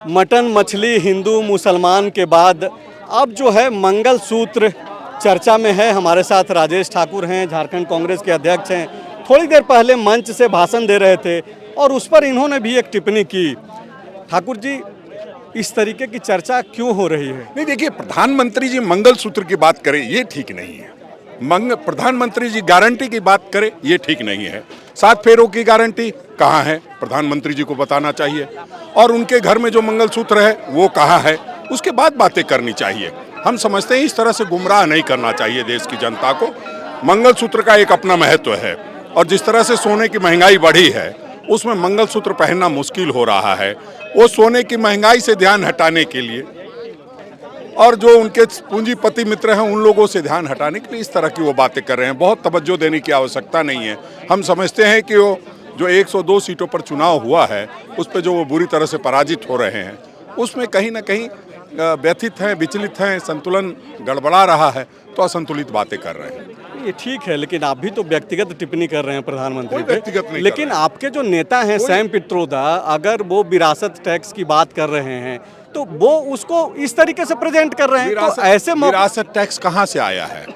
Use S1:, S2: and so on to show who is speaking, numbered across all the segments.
S1: Mutton मछली हिंदू मुसलमान के बाद अब जो है मंगलसूत्र चर्चा में है। हमारे साथ राजेश ठाकुर हैं, झारखंड कांग्रेस के अध्यक्ष हैं। थोड़ी देर पहले मंच से भाषण दे रहे थे और उस पर इन्होंने भी एक टिप्पणी की। ठाकुर जी, इस तरीके की चर्चा क्यों हो रही है?
S2: नहीं, देखिए, प्रधानमंत्री जी मंगलसूत्र की बात करें ये ठीक नहीं है। प्रधानमंत्री जी गारंटी की बात करें ये ठीक नहीं है। 7 फेरों की गारंटी कहाँ है, प्रधानमंत्री जी को बताना चाहिए। और उनके घर में जो मंगलसूत्र है वो कहाँ है, उसके बाद बातें करनी चाहिए। हम समझते हैं इस तरह से गुमराह नहीं करना चाहिए देश की जनता को। मंगलसूत्र का एक अपना महत्व है और जिस तरह से सोने की महंगाई बढ़ी है उसमें मंगलसूत्र पहनना मुश्किल हो रहा है। वो सोने की महंगाई से ध्यान हटाने के लिए और जो उनके पूंजीपति मित्र हैं उन लोगों से ध्यान हटाने के लिए इस तरह की वो बातें कर रहे हैं। बहुत तवज्जो देने की आवश्यकता नहीं है। हम समझते हैं कि वो जो 102 सीटों पर चुनाव हुआ है उस पर जो वो बुरी तरह से पराजित हो रहे हैं उसमें कहीं ना कहीं व्यथित हैं, विचलित हैं, संतुलन गड़बड़ा रहा है, तो असंतुलित बातें कर रहे हैं।
S1: ये ठीक है, लेकिन आप भी तो व्यक्तिगत टिप्पणी कर रहे हैं प्रधानमंत्री पे।
S2: व्यक्तिगत नहीं,
S1: लेकिन आपके जो नेता हैं सैम पित्रोदा, अगर वो विरासत टैक्स की बात कर रहे हैं तो वो उसको इस तरीके से प्रेजेंट कर रहे हैं। तो ऐसे
S2: विरासत टैक्स कहाँ से आया है,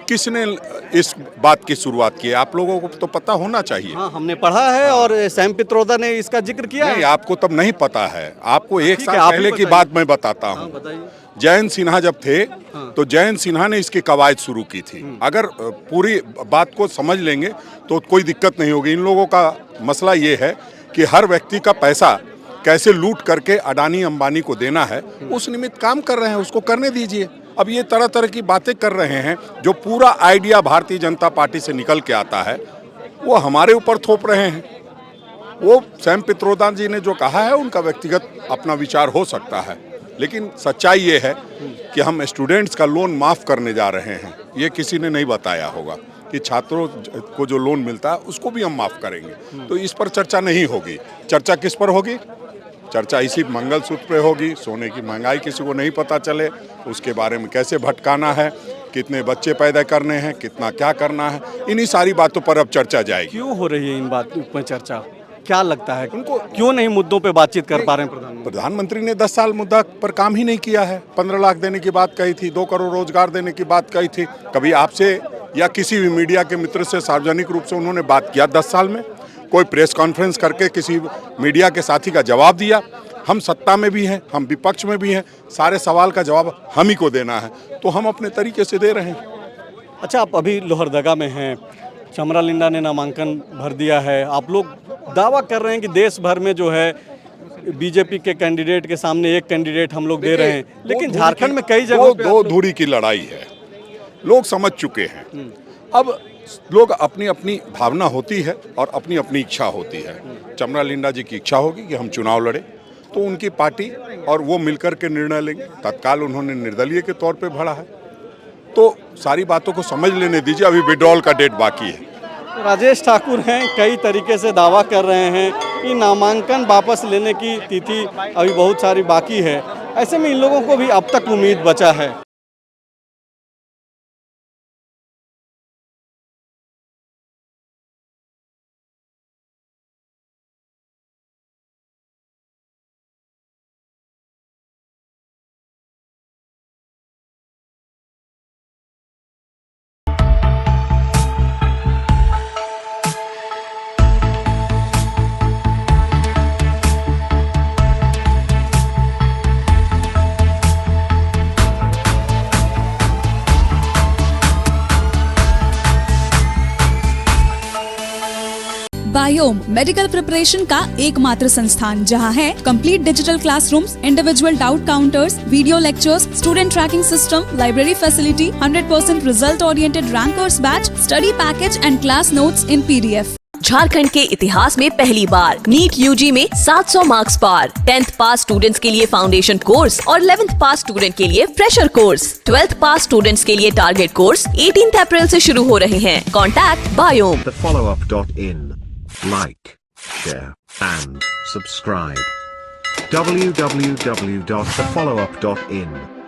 S2: किसने इस बात की शुरुआत की है, आप लोगों को तो पता होना चाहिए।
S1: हाँ, हमने पढ़ा है और सैम पित्रोदा ने इसका जिक्र किया
S2: नहीं,
S1: है।
S2: आपको तब नहीं पता है। आपको एक
S1: ठीक
S2: साल
S1: है, आप
S2: पहले
S1: ही
S2: की बात मैं बताता
S1: हाँ,
S2: हूँ।
S1: बताइए।
S2: जयंत सिन्हा जब थे तो जयंत सिन्हा ने इसकी कवायद शुरू की थी। अगर पूरी बात को समझ लेंगे तो कोई दिक्कत नहीं होगी। इन लोगों का मसला ये है कि हर व्यक्ति का पैसा कैसे लूट करके अडानी अंबानी को देना है, उस निमित्त काम कर रहे हैं, उसको करने दीजिए। अब ये तरह तरह की बातें कर रहे हैं, जो पूरा आइडिया भारतीय जनता पार्टी से निकल के आता है वो हमारे ऊपर थोप रहे हैं। वो सैम पित्रोदा जी ने जो कहा है उनका व्यक्तिगत अपना विचार हो सकता है, लेकिन सच्चाई ये है कि हम स्टूडेंट्स का लोन माफ़ करने जा रहे हैं। ये किसी ने नहीं बताया होगा कि छात्रों को जो लोन मिलता है उसको भी हम माफ़ करेंगे। तो इस पर चर्चा नहीं होगी। चर्चा किस पर होगी? चर्चा इसी मंगलसूत्र पे होगी। सोने की महंगाई किसी को नहीं पता चले, उसके बारे में कैसे भटकाना है, कितने बच्चे पैदा करने हैं, कितना क्या करना है, इन्हीं सारी बातों पर अब चर्चा जाएगी।
S1: क्यों हो रही है इन बातों पर चर्चा? क्या लगता है उनको, क्यों नहीं मुद्दों पे बातचीत कर पा रहे हैं
S2: प्रधानमंत्री ने 10 साल मुद्दा पर काम ही नहीं किया है। 15 लाख देने की बात कही थी, 2 करोड़ रोजगार देने की बात कही थी। कभी आपसे या किसी भी मीडिया के मित्र से सार्वजनिक रूप से उन्होंने बात किया 10 साल में? कोई प्रेस कॉन्फ्रेंस करके किसी मीडिया के साथी का जवाब दिया? हम सत्ता में भी हैं, हम विपक्ष में भी हैं, सारे सवाल का जवाब हम ही को देना है, तो हम अपने तरीके से दे रहे हैं।
S1: अच्छा, आप अभी लोहरदगा में हैं, चमरा लिंडा ने नामांकन भर दिया है। आप लोग दावा कर रहे हैं कि देश भर में जो है बीजेपी के कैंडिडेट के सामने एक कैंडिडेट हम लोग दे रहे हैं, लेकिन झारखंड में कई जगहों पे
S2: दो धुरी की लड़ाई है। लोग समझ चुके हैं। अब लोग अपनी अपनी भावना होती है और अपनी अपनी इच्छा होती है। चमरा लिंडा जी की इच्छा होगी कि हम चुनाव लड़े, तो उनकी पार्टी और वो मिलकर के निर्णय लेंगे। तत्काल उन्होंने निर्दलीय के तौर पे भरा है, तो सारी बातों को समझ लेने दीजिए। अभी विड्रॉल का डेट बाकी है।
S1: राजेश ठाकुर हैं, कई तरीके से दावा कर रहे हैं कि नामांकन वापस लेने की तिथि अभी बहुत सारी बाकी है। ऐसे में इन लोगों को भी अब तक उम्मीद बचा है।
S3: बायोम मेडिकल प्रिपरेशन का एकमात्र संस्थान जहां है complete digital classrooms, individual doubt counters, video lectures, student tracking system, library facility, 100% result oriented rankers batch, study package and class notes in PDF।
S4: Jharkhand के इतिहास में पहली बार नीट UG में 700 मार्क्स पार। 10th पास स्टूडेंट्स के लिए फाउंडेशन कोर्स और 11th पास student के लिए फ्रेशर कोर्स। 12th पास स्टूडेंट्स के लिए टारगेट कोर्स 18 अप्रैल से शुरू हो रहे हैं। Contact biome.
S5: thefollowup.in. Like, share and subscribe. www.thefollowup.in